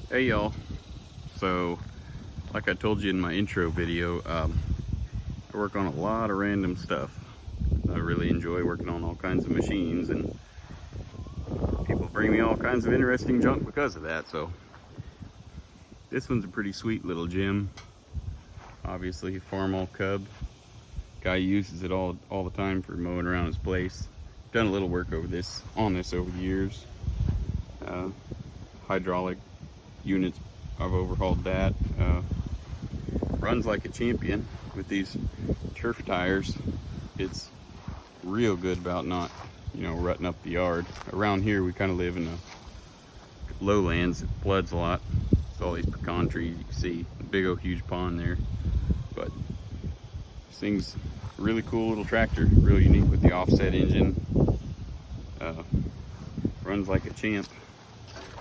Hey y'all, so like I told you in my intro video, I work on a lot of random stuff. I really enjoy working on all kinds of machines, and people bring me all kinds of interesting junk because of that. So this one's a pretty sweet little gem. Obviously Farmall Cub. Guy uses it all the time for mowing around his place. Done a little work on this over the years. Hydraulic units, I've overhauled that. Runs like a champion with these turf tires. It's real good about not, rutting up the yard. Around here we kind of live in the lowlands. It floods a lot. It's all these pecan trees you can see. A big old huge pond there. But this thing's a really cool little tractor. Real unique with the offset engine. Runs like a champ.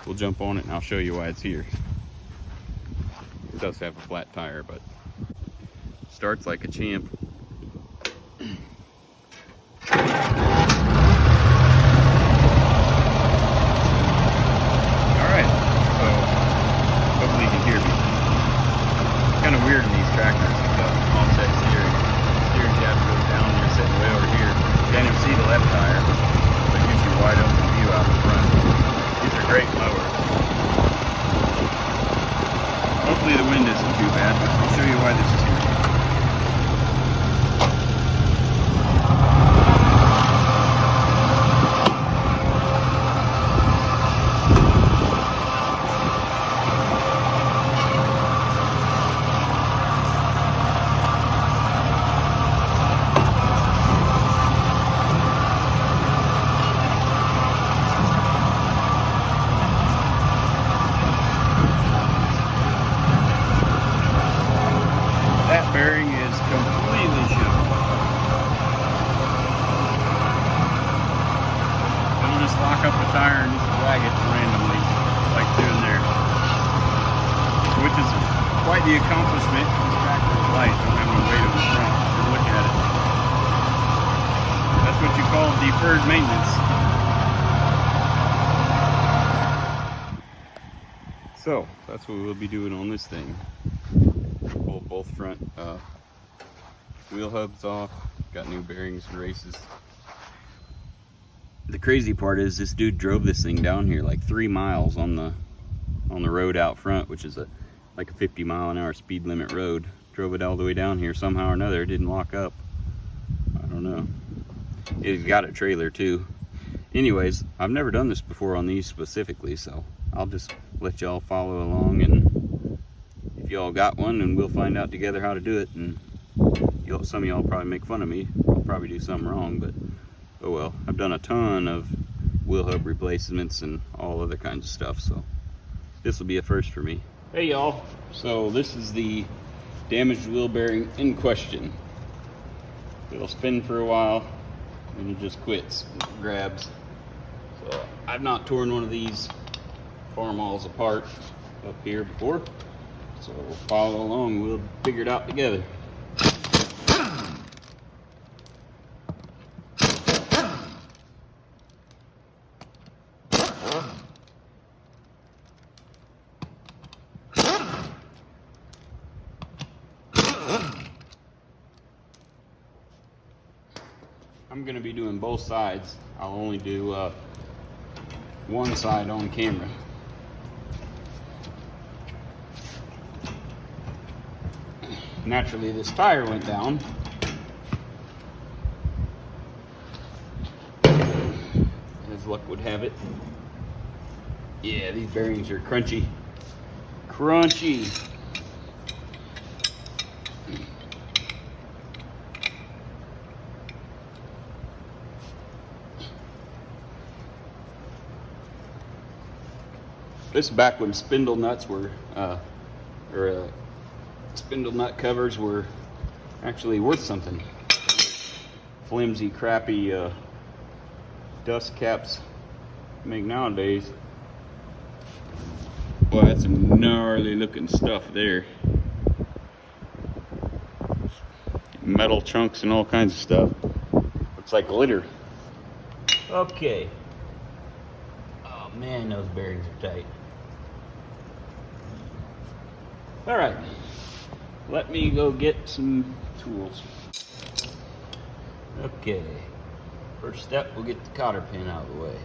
We'll jump on it and I'll show you why it's here. It does have a flat tire, but starts like a champ. Alright, so hopefully you can hear me. It's kind of weird in these tractors with the offset steering. Steering shaft goes down and you're sitting way over here. You can't even see the left tire, but it gives you a wide open view out the front. These are great mowers. Hopefully the wind isn't too bad, but I'll show you why this is here. That bearing is completely shook. It'll just lock up the tire and just drag it randomly, like doing there. Which is quite the accomplishment. This tractor is light, don't have any weight on the front. Just look at it. That's what you call deferred maintenance. So, that's what we'll be doing on this thing. Pull both front wheel hubs off. Got new bearings and races. The crazy part is this dude drove this thing down here like 3 miles on the road out front, which is like a 50-mile-an-hour speed limit road. Drove it all the way down here somehow or another. It didn't lock up. I don't know. It's got a trailer too. Anyways, I've never done this before on these specifically, so I'll just let y'all follow along, and if y'all got one, and we'll find out together how to do it. And some of y'all probably make fun of me. I'll probably do something wrong, but oh well. I've done a ton of wheel hub replacements and all other kinds of stuff, so this will be a first for me. Hey y'all, so this is the damaged wheel bearing in question. It'll spin for a while and it just quits, it grabs. So I've not torn one of these Farmalls apart up here before, so we'll follow along, we'll figure it out together. I'm going to be doing both sides. I'll only do one side on camera. Naturally, this tire went down. As luck would have it. Yeah, these bearings are crunchy. Crunchy. This is back when spindle nuts were, spindle nut covers were actually worth something. Flimsy, crappy dust caps make nowadays. Boy, that's some gnarly looking stuff there. Metal chunks and all kinds of stuff. Looks like glitter. Okay. Oh man, those bearings are tight. All right, let me go get some tools. Okay, first step, we'll get the cotter pin out of the way.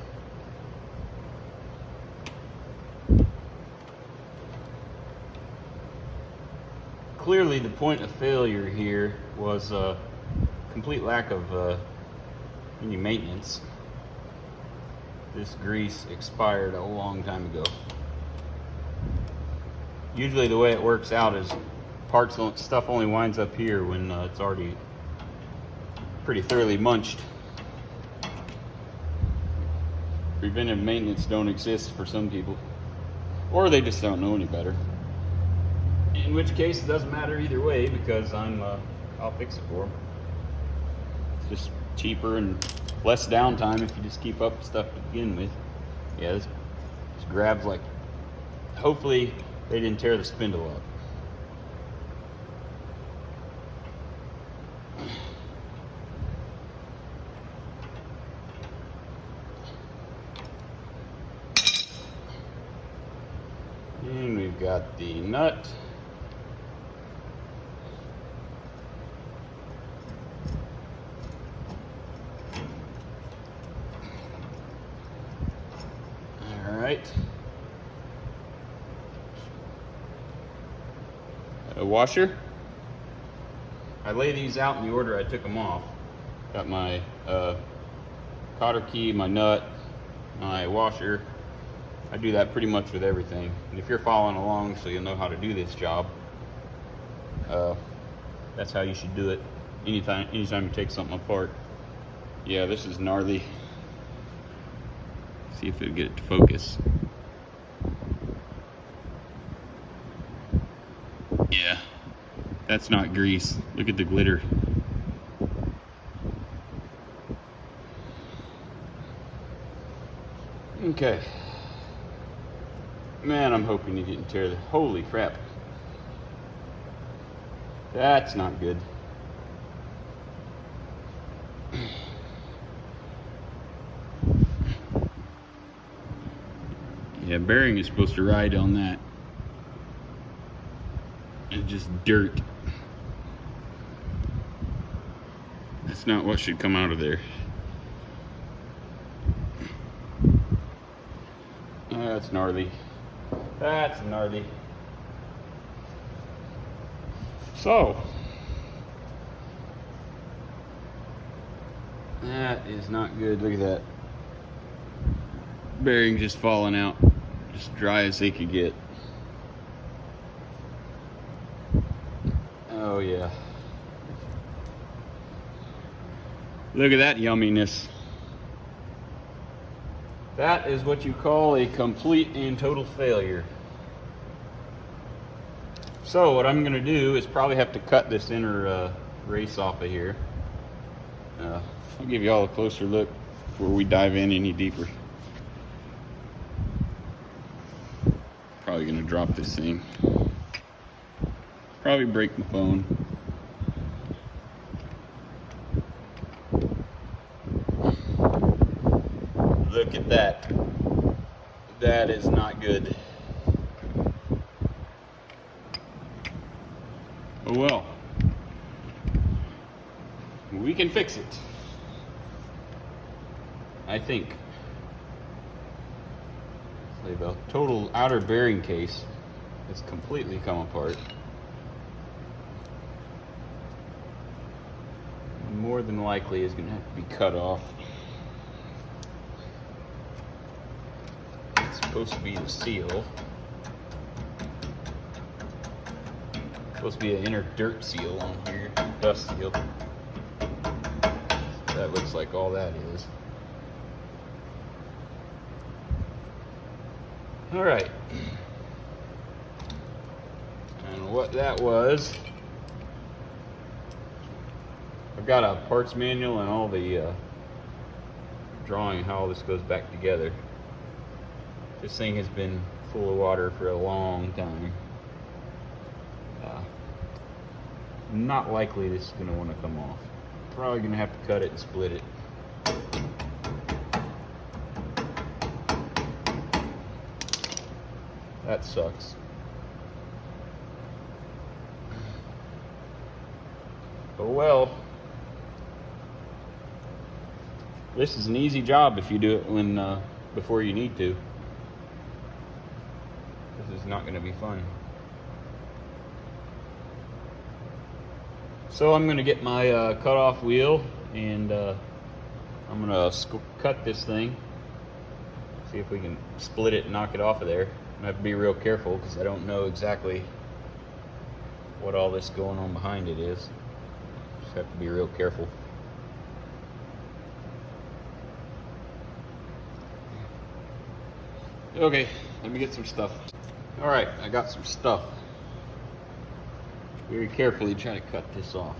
Clearly the point of failure here was a complete lack of any maintenance. This grease expired a long time ago. Usually the way it works out is stuff only winds up here when it's already pretty thoroughly munched. Preventive maintenance don't exist for some people, or they just don't know any better. In which case, it doesn't matter either way because I'll fix it for them. It's just cheaper and less downtime if you just keep up with stuff to begin with. Yeah, this grabs like, hopefully they didn't tear the spindle up. And we've got the nut. A washer. I lay these out in the order I took them off. Got my cotter key, my nut, my washer. I do that pretty much with everything. And if you're following along so you'll know how to do this job, that's how you should do it anytime you take something apart. Yeah, this is gnarly. See if it'll get it to focus. Yeah, that's not grease. Look at the glitter. Okay. Man, I'm hoping you didn't tear the... Holy crap. That's not good. Yeah, bearing is supposed to ride on that. It's just dirt. That's not what should come out of there. That's gnarly. That's gnarly. So, that is not good. Look at that. Bearing just falling out. Just dry as they could get. Oh yeah. Look at that yumminess. That is what you call a complete and total failure. So what I'm going to do is probably have to cut this inner race off of here. I'll give you all a closer look before we dive in any deeper. Probably going to drop this thing. Probably break my phone. Look at that. That is not good. Oh well. We can fix it. I think. So the total outer bearing case has completely come apart. More than likely is going to have to be cut off. It's supposed to be the seal. It's supposed to be an inner dirt seal on here, dust seal. So that looks like all that is. All right. And what that was, I've got a parts manual and all the drawing how all this goes back together. This thing has been full of water for a long time. Not likely this is going to want to come off. Probably going to have to cut it and split it. That sucks. Oh well. This is an easy job if you do it when before you need to. This is not going to be fun. So I'm going to get my cut-off wheel, and I'm going to cut this thing. See if we can split it and knock it off of there. I have to be real careful because I don't know exactly what all this going on behind it is. Just have to be real careful. Okay, let me get some stuff. All right, I got some stuff. Very carefully try to cut this off.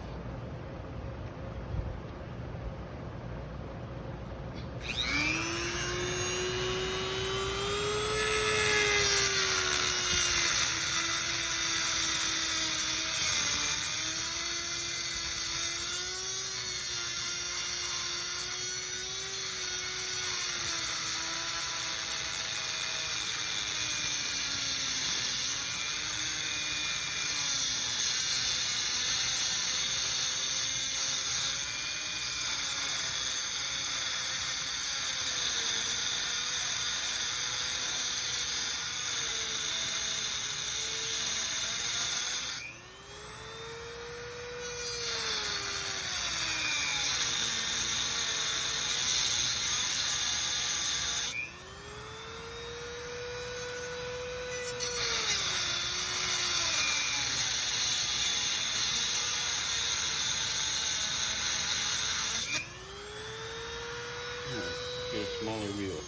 Get a smaller wheel.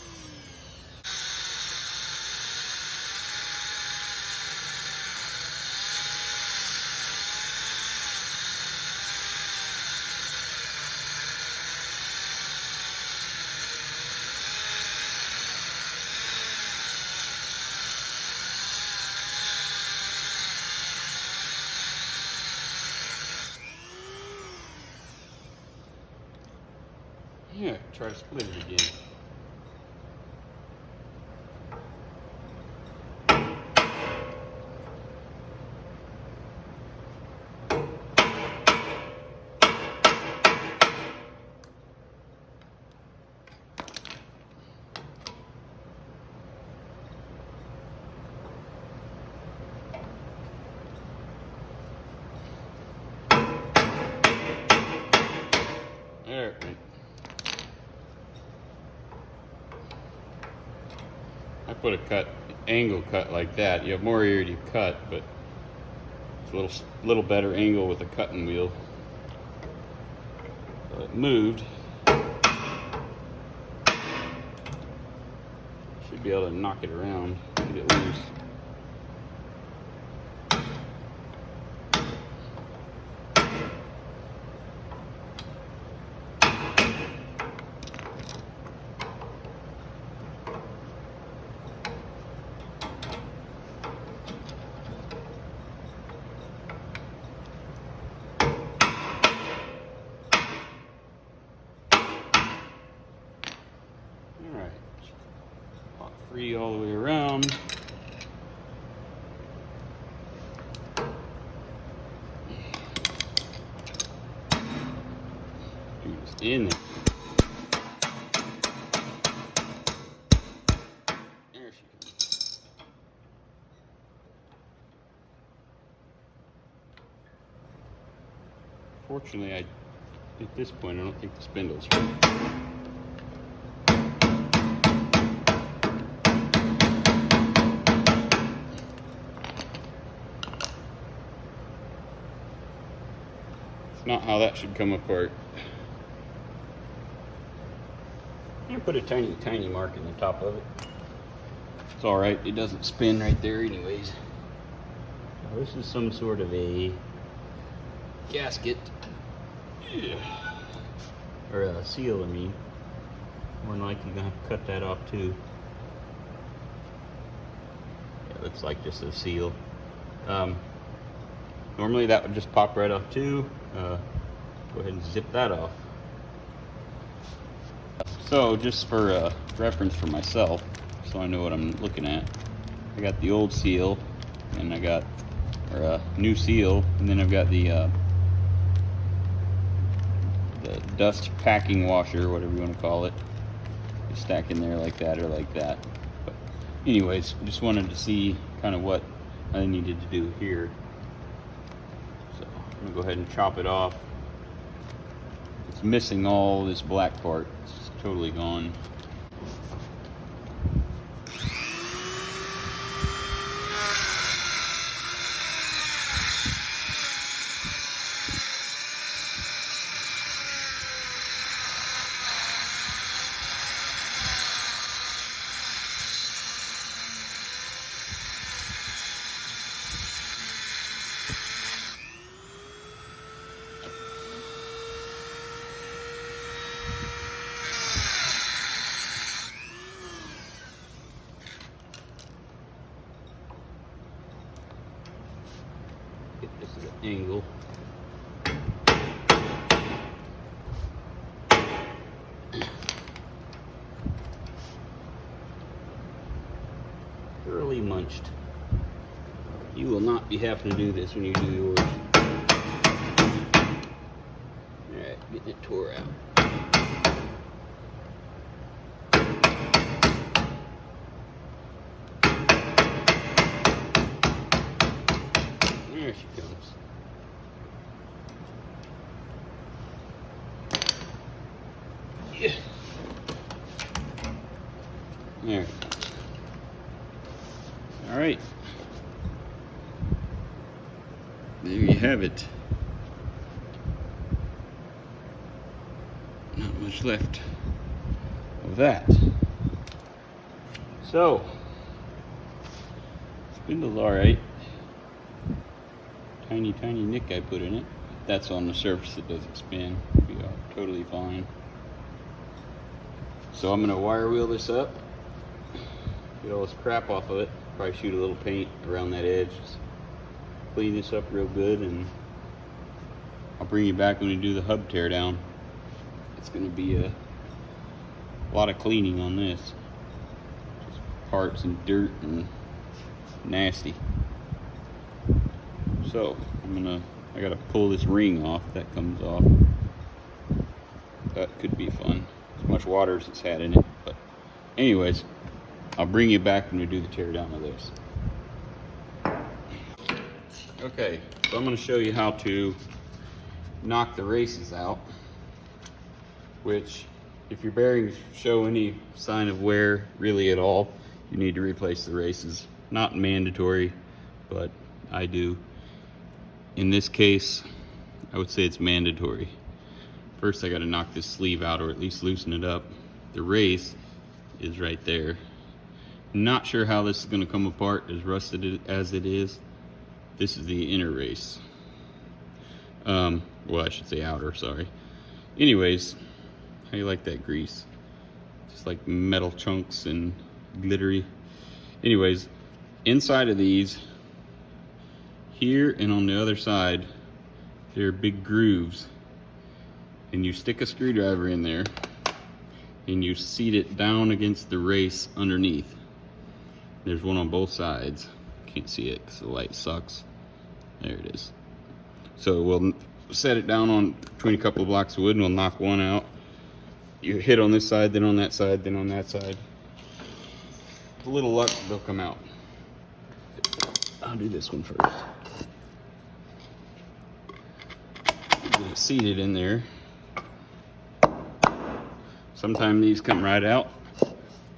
Yeah, try to split it again. There it went. I put a angle cut like that. You have more area to cut, but it's a little better angle with a cutting wheel. So it moved. Should be able to knock it around, get it loose. Free all the way around. Just in there. There she goes. Fortunately, at this point, I don't think the spindle's right. Not how that should come apart. You put a tiny mark in the top of it. It's all right. It doesn't spin right there anyways. Now this is some sort of a gasket. Or a seal, I mean. More than likely you're gonna have to cut that off too. Yeah, it looks like just a seal. Normally that would just pop right off too. Go ahead and zip that off. So just for reference for myself, so I know what I'm looking at, I got the old seal, and I got new seal, and then I've got the the dust packing washer, whatever you want to call it. You stack in there like that or like that. But anyways, just wanted to see kind of what I needed to do here. So I'm gonna go ahead and chop it off. It's missing all this black part. It's totally gone. Get this at an angle. Thoroughly munched. You will not be having to do this when you do yours. Alright, getting it tore out. There she comes. Yeah. There it comes. All right. There you have it. Not much left of that. So, spindle's all right. Tiny nick I put in it. That's on the surface, it doesn't spin. It'll be totally fine. So I'm gonna wire wheel this up, get all this crap off of it, probably shoot a little paint around that edge, just clean this up real good, and I'll bring you back when we do the hub tear down. It's gonna be a lot of cleaning on this. Just parts and dirt and nasty. So I gotta pull this ring off. That comes off. That could be fun. As much water as it's had in it. But anyways, I'll bring you back when we do the tear down of this. Okay, so I'm gonna show you how to knock the races out, which if your bearings show any sign of wear really at all, you need to replace the races. Not mandatory, but I do. In this case, I would say it's mandatory. First, I got to knock this sleeve out, or at least loosen it up. The race is right there. Not sure how this is going to come apart, as rusted as it is. This is the inner race. Well, I should say outer, sorry. Anyways, how you like that grease? Just like metal chunks and glittery. Anyways, inside of these, here and on the other side, there are big grooves, and you stick a screwdriver in there and you seat it down against the race underneath. There's one on both sides. Can't see it because the light sucks. There it is. So we'll set it down on between a couple of blocks of wood, and we'll knock one out. You hit on this side, then on that side, then on that side. With a little luck, they'll come out. I'll do this one first. Get it seated in there. Sometimes these come right out,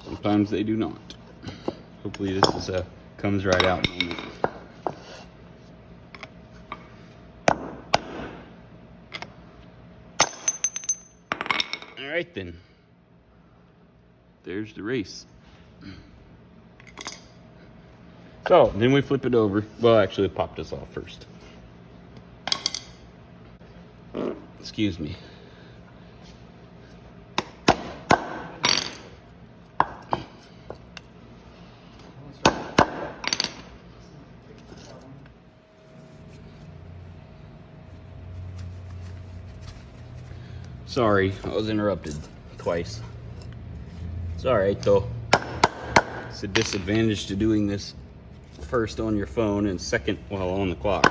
sometimes they do not. Hopefully this is a comes right out moment. All right then, there's the race. So then we flip it over. Well, actually pop this off first. Excuse me. Sorry, I was interrupted twice. It's all right though. It's a disadvantage to doing this first on your phone and second while on the clock.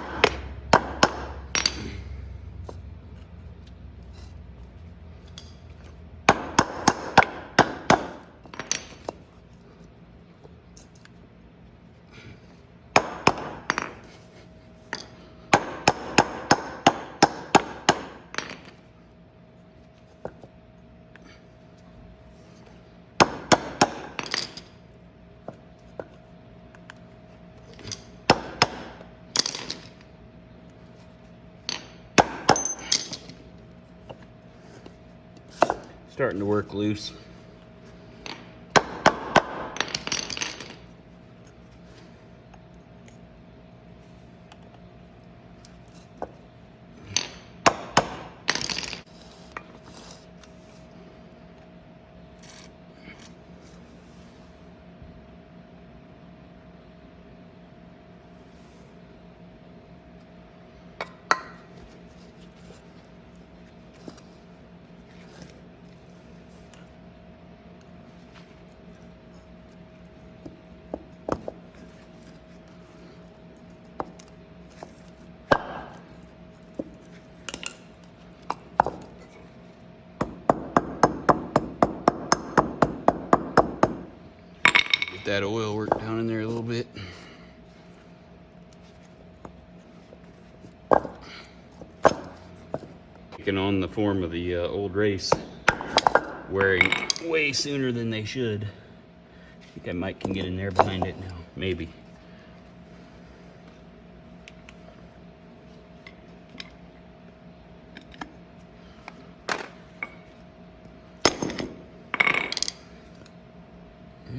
starting to work loose. That oil work down in there a little bit. Taking on the form of the old race, wearing way sooner than they should. I think I might can get in there behind it now, maybe.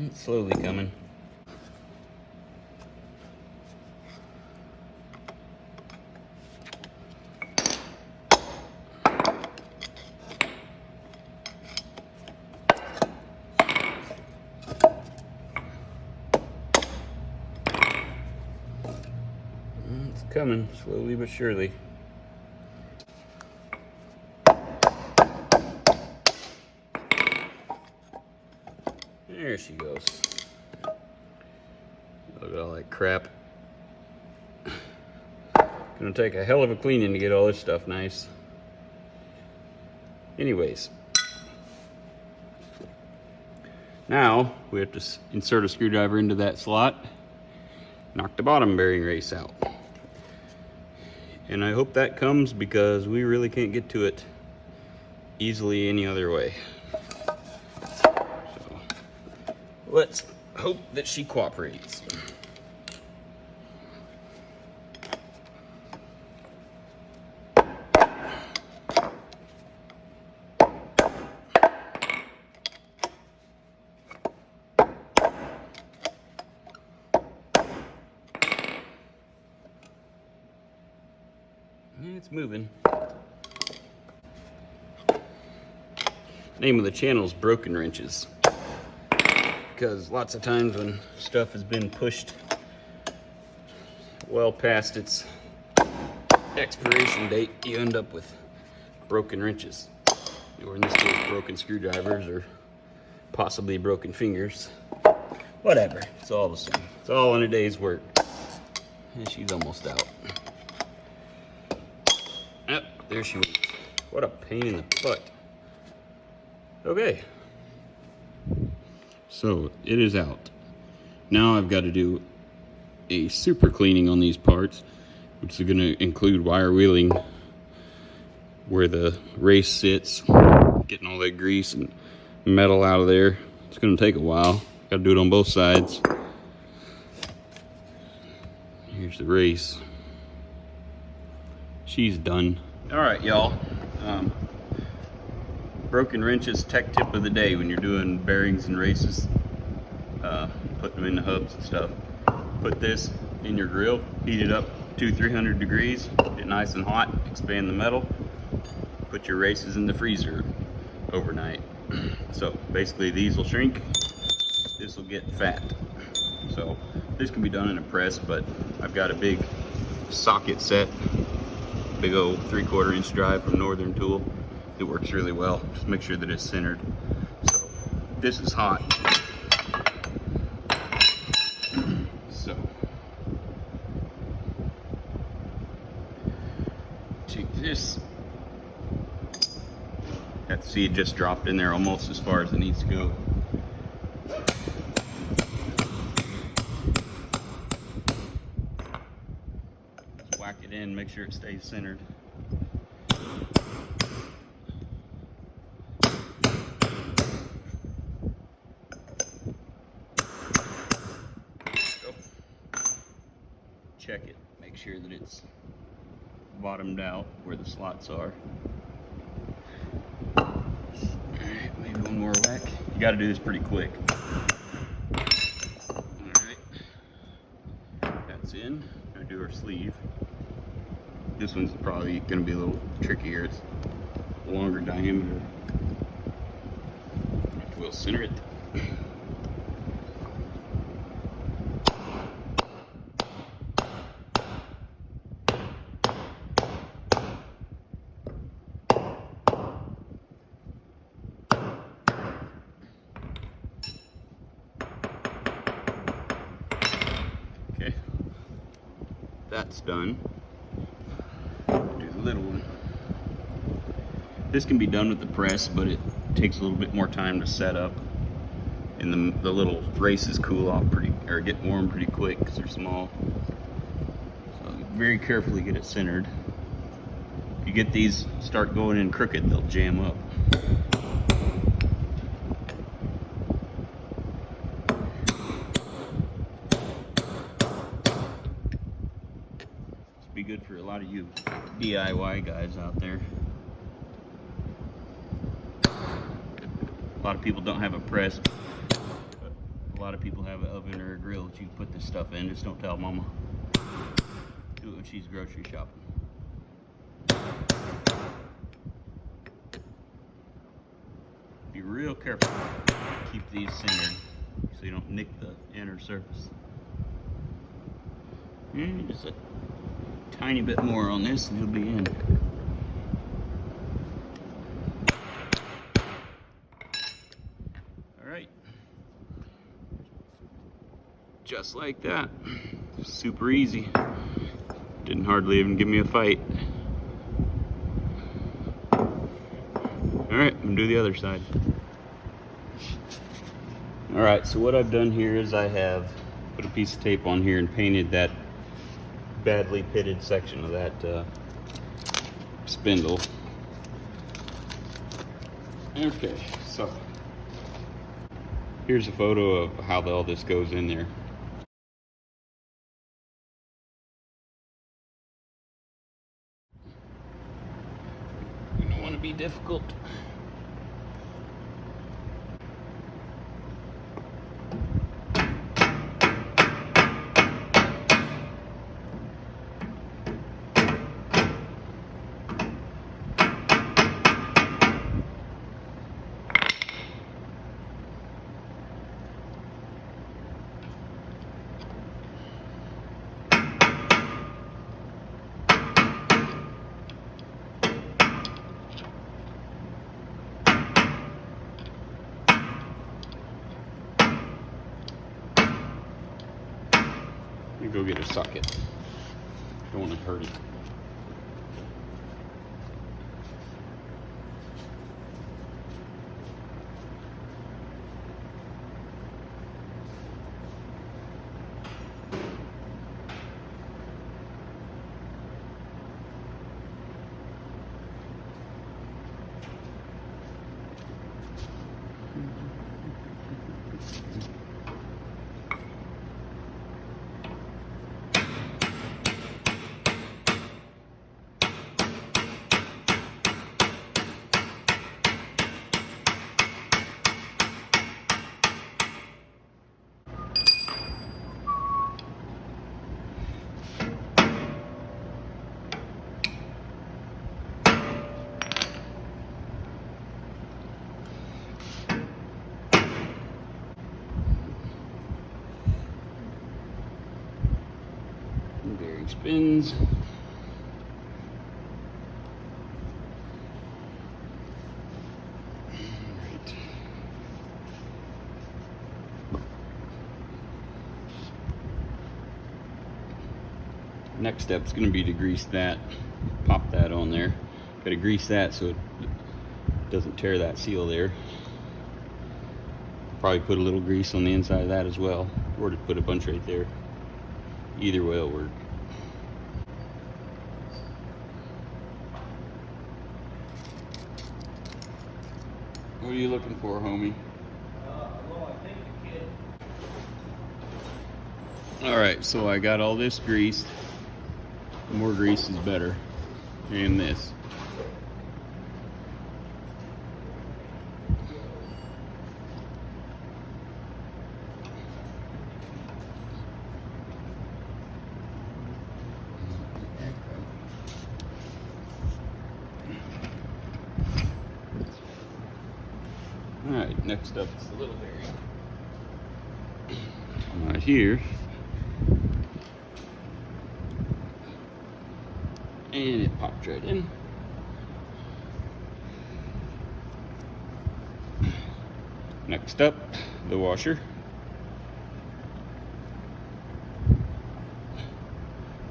It's slowly coming. It's coming, slowly but surely. There she goes. Look at all that crap. Gonna take a hell of a cleaning to get all this stuff nice. Anyways. Now, we have to insert a screwdriver into that slot, knock the bottom bearing race out. And I hope that comes because we really can't get to it easily any other way. So, let's hope that she cooperates. It's moving. Name of the channel is Broken Wrenches, because lots of times when stuff has been pushed well past its expiration date, you end up with broken wrenches, or in this case broken screwdrivers, or possibly broken fingers. Whatever, it's all the same. It's all in a day's work. And she's almost out. Yep, there she went. What a pain in the butt. Okay. So, it is out. Now I've got to do a super cleaning on these parts, which is going to include wire wheeling where the race sits, getting all that grease and metal out of there. It's going to take a while. Got to do it on both sides. Here's the race. She's done. All right, y'all. Broken wrenches tech tip of the day when you're doing bearings and races, putting them in the hubs and stuff. Put this in your grill, heat it up 200-300 degrees, get nice and hot, expand the metal, put your races in the freezer overnight. So basically these will shrink, this will get fat. So this can be done in a press, but I've got a big socket set, big old 3/4 inch drive from Northern Tool. It works really well. Just make sure that it's centered. So this is hot. So take this. That seed just dropped in there almost as far as it needs to go. Just whack it in, make sure it stays centered. Check it, make sure that it's bottomed out where the slots are. Alright. one more whack. You got to do this pretty quick. All right, that's in. Gonna do our sleeve. This one's probably gonna be a little trickier. It's a longer diameter. We'll center it. Okay, that's done. Do the little one. This can be done with the press, but it takes a little bit more time to set up, and the little races cool off or get warm pretty quick because they're small. So very carefully get it centered. If you get these start going in crooked, they'll jam up. Be good for a lot of you DIY guys out there. A lot of people don't have a press, but a lot of people have an oven or a grill that you can put this stuff in. Just don't tell Mama. Do it when she's grocery shopping. Be real careful. Keep these centered so you don't nick the inner surface. And just a tiny bit more on this and it'll be in. Alright. Just like that. Super easy. Didn't hardly even give me a fight. Alright, I'm gonna do the other side. Alright, so what I've done here is I have put a piece of tape on here and painted that badly pitted section of that spindle. Okay, so here's a photo of how all this goes in there. You don't want to be difficult. Go get a socket. Don't want to hurt it. Bearing spins. Right. Next step is going to be to grease that. Pop that on there. Got to grease that so it doesn't tear that seal there. Probably put a little grease on the inside of that as well, or to put a bunch right there. Either way will work. What are you looking for, homie? Well, I think the kid. Alright, so I got all this greased. More grease is better. And this. Next up is the little bearing. Right here. And it popped right in. Next up, the washer.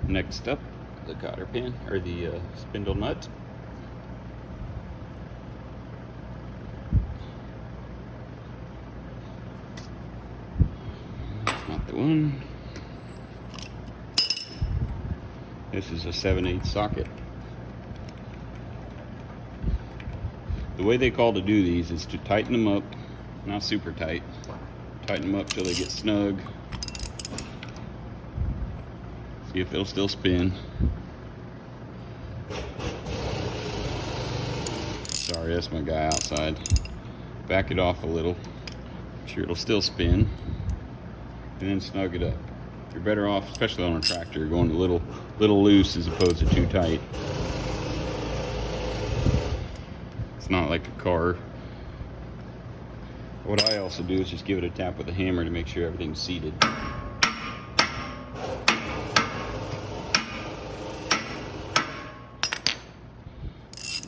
Next up, the cotter pin, or the spindle nut. That's not the one. This is a 7/8 socket. The way they call to do these is to tighten them up, not super tight. Tighten them up till they get snug. See if it'll still spin. Sorry, that's my guy outside. Back it off a little. Make sure it'll still spin. And then snug it up. You're better off, especially on a tractor, going a little loose as opposed to too tight. It's not like a car. What I also do is just give it a tap with a hammer to make sure everything's seated.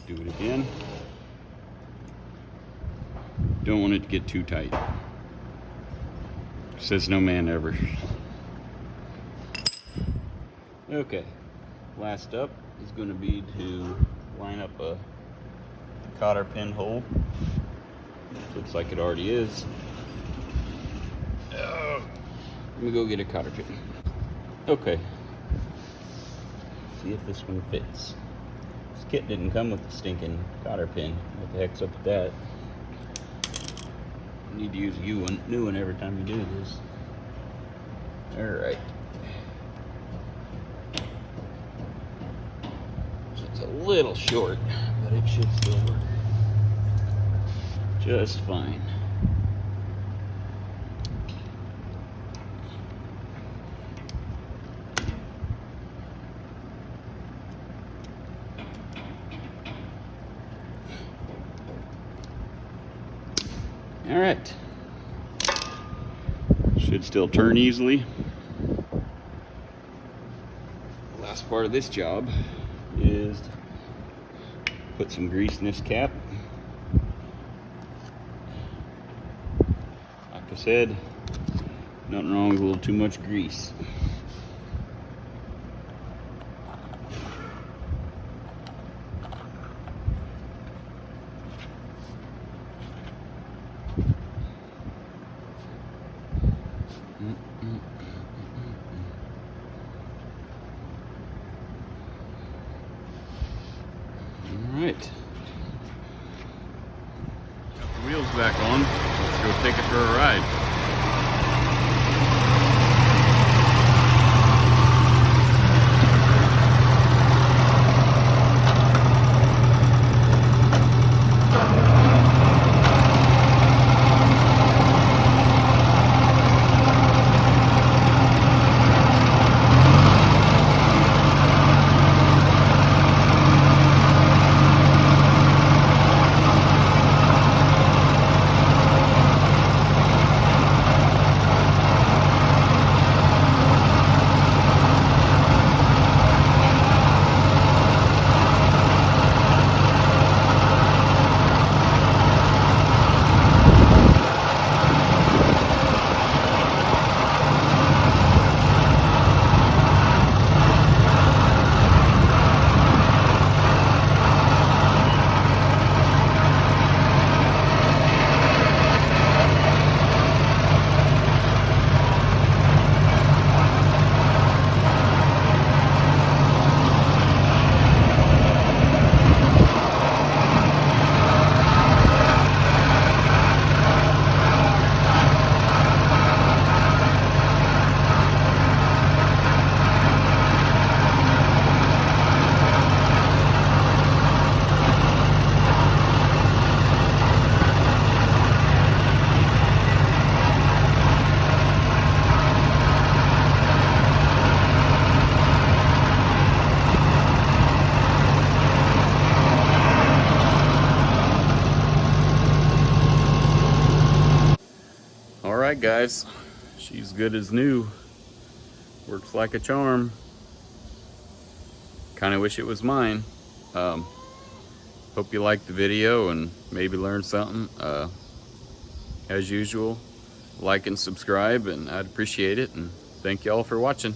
Do it again. Don't want it to get too tight. Says no man ever. Okay, last up is going to be to line up a cotter pin hole. Looks like it already is. Let me go get a cotter pin. Okay, see if this one fits. This kit didn't come with the stinking cotter pin. What the heck's up with that? You need to use a new one every time you do this. Alright. It's a little short, but it should still work just fine. All right. Should still turn easily. Last part of this job is to put some grease in this cap. Like I said, nothing wrong with a little too much grease. Alright. Got the wheels back on. Let's go take it for a ride. right, guys. She's good as new. Works like a charm. Kind of wish it was mine. Hope you liked the video and maybe learned something. As usual, like and subscribe, and I'd appreciate it. And thank you all for watching.